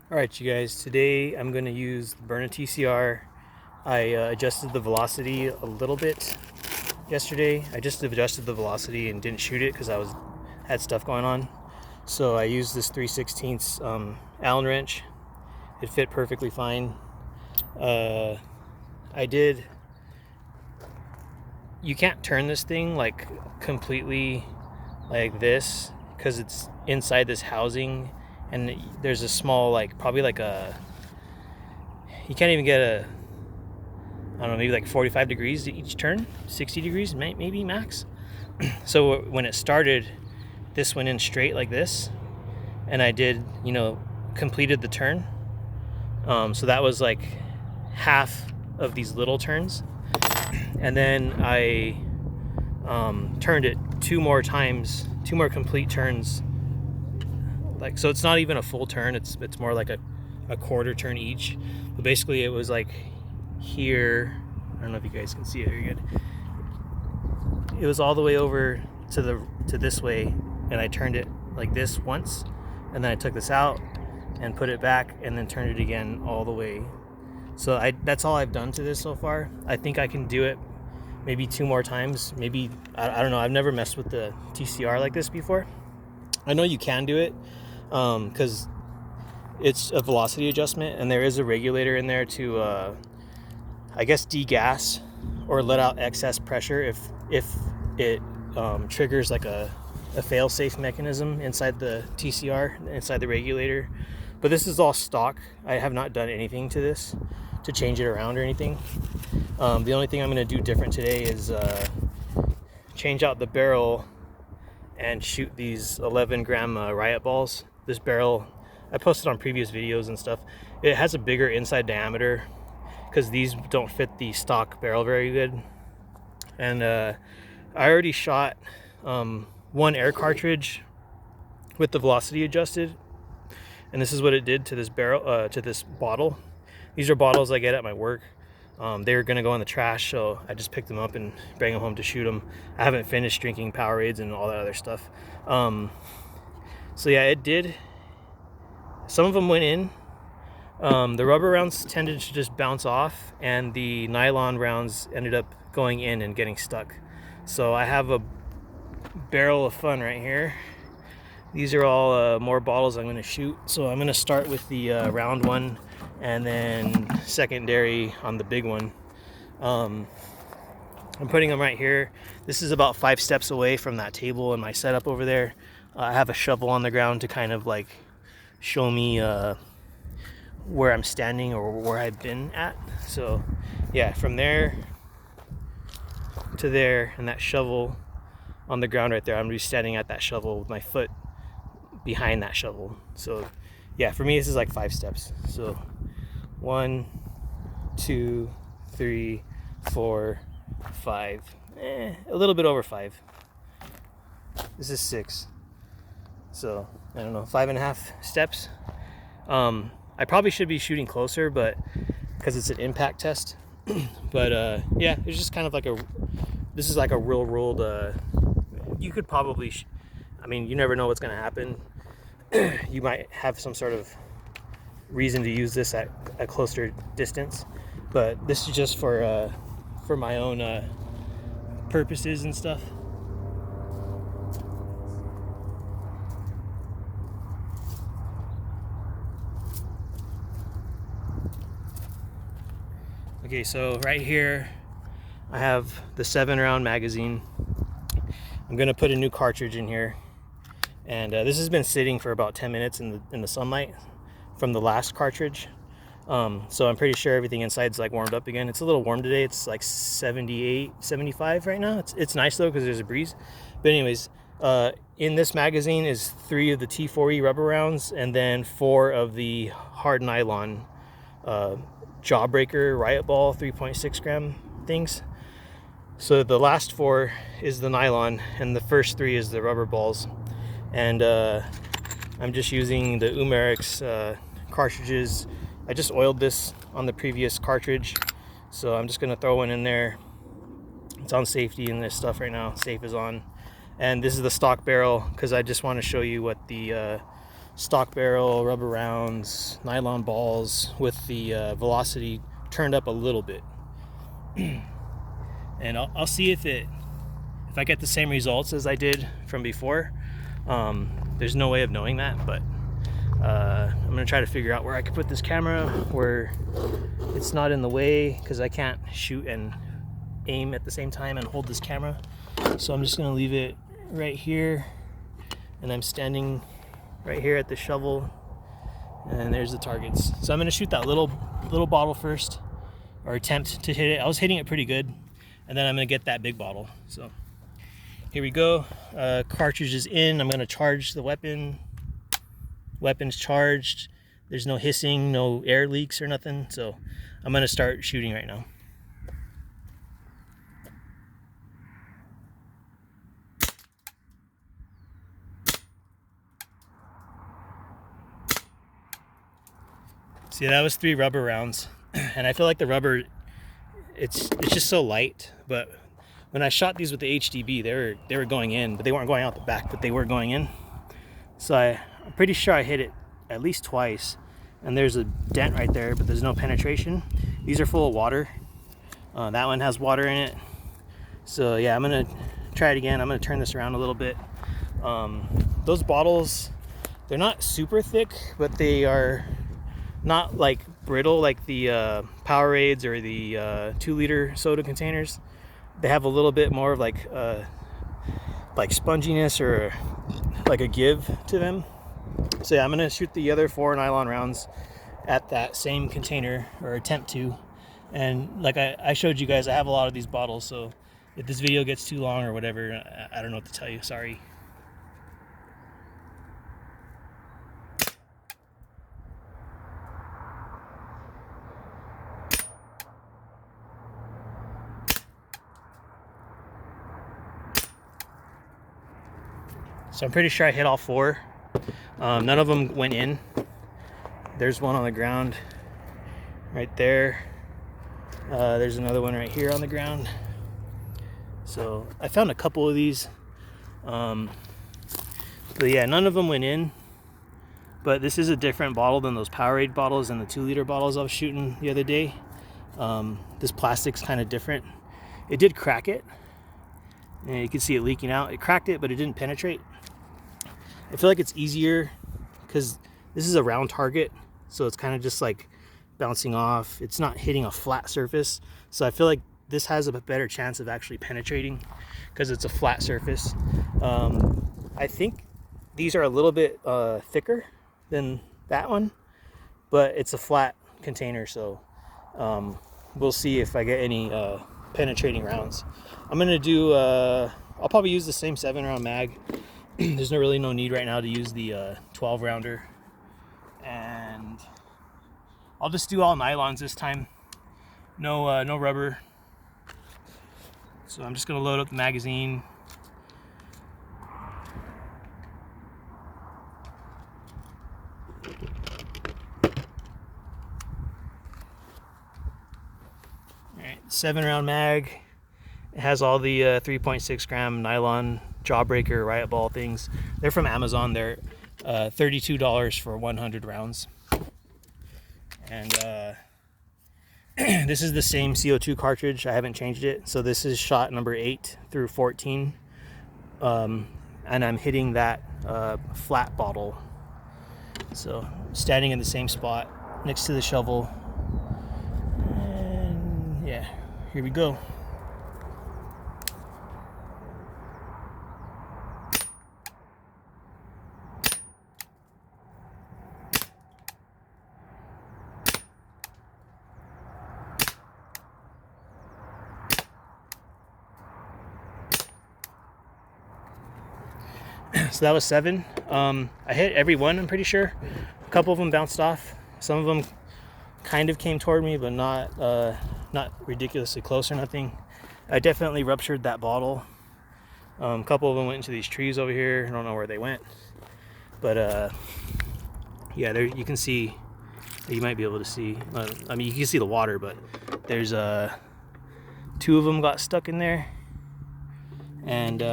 Alright you guys, today I'm going to use the Byrna TCR. I adjusted the velocity a little bit yesterday. I just adjusted the velocity and didn't shoot it because I had stuff going on. So I used this 3/16 Allen wrench. It fit perfectly fine. You can't turn this thing like completely like this because it's inside this housing, and there's a small, like, probably like you can't even get I don't know, maybe like 45 degrees each turn, 60 degrees maybe max. So when it started, this went in straight like this, and I did, completed the turn. So that was like half of these little turns, and then I turned it two more complete turns. Like, so it's not even a full turn, it's more like a quarter turn each. But basically it was like here, I don't know if you guys can see it very good. It was all the way over to this way, and I turned it like this once, and then I took this out and put it back and then turned it again all the way. So that's all I've done to this so far. I think I can do it maybe two more times. Maybe, I don't know, I've never messed with the TCR like this before. I know you can do it because it's a velocity adjustment, and there is a regulator in there to I guess degas or let out excess pressure if it triggers like a fail-safe mechanism inside the TCR, inside the regulator. But this is all stock. I have not done anything to this to change it around or anything. The only thing I'm going to do different today is change out the barrel and shoot these 11-gram Riot balls. This barrel, I posted on previous videos and stuff. It has a bigger inside diameter because these don't fit the stock barrel very good. And I already shot one air cartridge with the velocity adjusted, and this is what it did to this barrel, to this bottle. These are bottles I get at my work. They were gonna go in the trash, so I just picked them up and bring them home to shoot them. I haven't finished drinking Powerades and all that other stuff. So yeah, it did. Some of them went in. The rubber rounds tended to just bounce off, and the nylon rounds ended up going in and getting stuck. So I have a barrel of fun right here. These are all more bottles I'm going to shoot. So I'm going to start with the round one, and then secondary on the big one. I'm putting them right here. This is about 5 steps away from that table and my setup over there. I have a shovel on the ground to kind of like show me where I'm standing or where I've been at. So yeah, from there to there, and that shovel on the ground right there, I'm just standing at that shovel with my foot behind that shovel. So yeah, for me this is like 5 steps. So 1, 2, 3, 4, 5, a little bit over 5. This is 6. So I don't know, 5.5 steps. I probably should be shooting closer, but because it's an impact test. But yeah, it's just kind of like this is like a real world. You could probably, I mean, you never know what's going to happen. You might have some sort of reason to use this at a closer distance, but this is just for my own purposes and stuff. Okay, so right here I have the 7-round magazine. I'm gonna put a new cartridge in here, and this has been sitting for about 10 minutes in the sunlight from the last cartridge. So I'm pretty sure everything inside's like warmed up again. It's a little warm today. It's like 78, 75 right now. It's nice though because there's a breeze. But anyways, in this magazine is 3 of the T4E rubber rounds, and then 4 of the hard nylon Jawbreaker Riot ball 3.6 gram things. So the last 4 is the nylon, and the first 3 is the rubber balls. And I'm just using the Umarex cartridges. I just oiled this on the previous cartridge, so I'm just gonna throw one in there. It's on safety and this stuff right now. Safe is on. And this is the stock barrel because I just want to show you what the stock barrel, rubber rounds, nylon balls with the velocity turned up a little bit. And I'll see if I get the same results as I did from before. There's no way of knowing that, but I'm gonna try to figure out where I can put this camera where it's not in the way, because I can't shoot and aim at the same time and hold this camera. So I'm just gonna leave it right here, and I'm standing right here at the shovel, and there's the targets. So I'm gonna shoot that little bottle first, or attempt to hit it. I was hitting it pretty good, and then I'm gonna get that big bottle. So here we go. Cartridge is in. I'm gonna charge the weapon. Weapon's charged. There's no hissing, no air leaks or nothing. So I'm gonna start shooting right now. See, that was 3 rubber rounds, and I feel like the rubber, it's just so light. But when I shot these with the HDB, they were going in, but they weren't going out the back, but they were going in. So I'm pretty sure I hit it at least twice, and there's a dent right there, but there's no penetration. These are full of water. That one has water in it. So yeah, I'm gonna try it again. I'm gonna turn this around a little bit. Those bottles, they're not super thick, but they are not like brittle like the Powerades or the 2-liter soda containers. They have a little bit more of like sponginess or like a give to them. So yeah, I'm gonna shoot the other 4 nylon rounds at that same container, or attempt to. And like I showed you guys, I have a lot of these bottles, so if this video gets too long or whatever, I don't know what to tell you, sorry. So I'm pretty sure I hit all 4. None of them went in. There's one on the ground right there. There's another one right here on the ground. So I found a couple of these. But yeah, none of them went in. But this is a different bottle than those Powerade bottles and the 2-liter bottles I was shooting the other day. This plastic's kind of different. It did crack it. And you can see it leaking out. It cracked it, but it didn't penetrate. I feel like it's easier because this is a round target, so it's kind of just like bouncing off. It's not hitting a flat surface, so I feel like this has a better chance of actually penetrating because it's a flat surface. I think these are a little bit thicker than that one, but it's a flat container, so we'll see if I get any penetrating rounds. I'm gonna do I'll probably use the same 7-round mag. There's really no need right now to use the 12 rounder, and I'll just do all nylons this time. No rubber. So I'm just gonna load up the magazine. All right, 7-round mag. It has all the 3.6 gram nylon Jawbreaker Riot ball things. They're from Amazon. They're $32 for 100 rounds. And this is the same CO2 cartridge. I haven't changed it. So this is shot number 8 through 14. And I'm hitting that flat bottle. So standing in the same spot next to the shovel. And yeah, here we go. So that was 7. I hit every one, I'm pretty sure. A couple of them bounced off. Some of them kind of came toward me, but not ridiculously close or nothing. I definitely ruptured that bottle. A couple of them went into these trees over here. I don't know where they went. But yeah, there you can see, you might be able to see. I mean, you can see the water, but there's 2 of them got stuck in there. And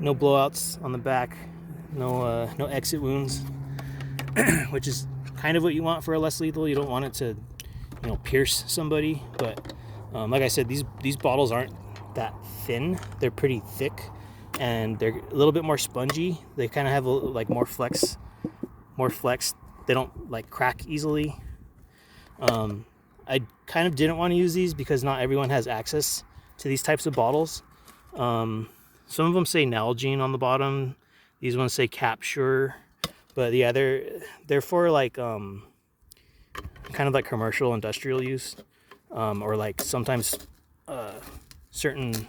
no blowouts on the back. no exit wounds, which is kind of what you want for a less lethal. You don't want it to, pierce somebody. But like I said, these bottles aren't that thin. They're pretty thick, and they're a little bit more spongy. They kind of have like more flex. They don't like crack easily. I kind of didn't want to use these because not everyone has access to these types of bottles. Some of them say Nalgene on the bottom. These ones say Capsure. But yeah, they're for like kind of like commercial industrial use, or like sometimes certain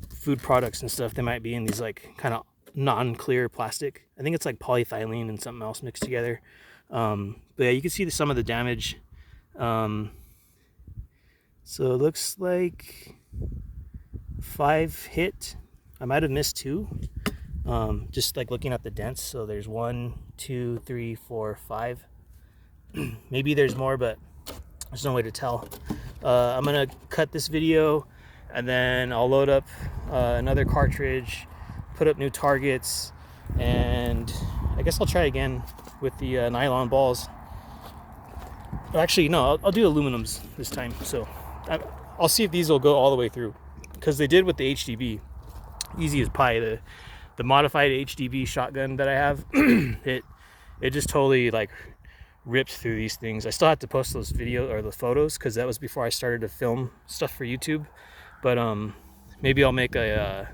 food products and stuff, they might be in these like kind of non-clear plastic. I think it's like polythylene and something else mixed together. But yeah, you can see some of the damage. So it looks like 5 hit. I might have missed 2. Just like looking at the dents. So there's 1, 2, 3, 4, 5. Maybe there's more, but there's no way to tell. I'm gonna cut this video, and then I'll load up another cartridge, put up new targets, and I guess I'll try again with the nylon balls. Actually, no, I'll do aluminums this time. So I'll see if these will go all the way through, because they did with the HDB. Easy as pie. The modified HDB shotgun that I have, it just totally like ripped through these things. I still have to post those video or the photos, because that was before I started to film stuff for YouTube. But maybe I'll make a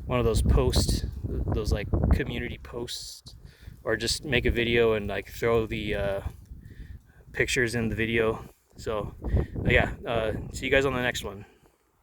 one of those posts, those like community posts, or just make a video and like throw the pictures in the video. So yeah, see you guys on the next one.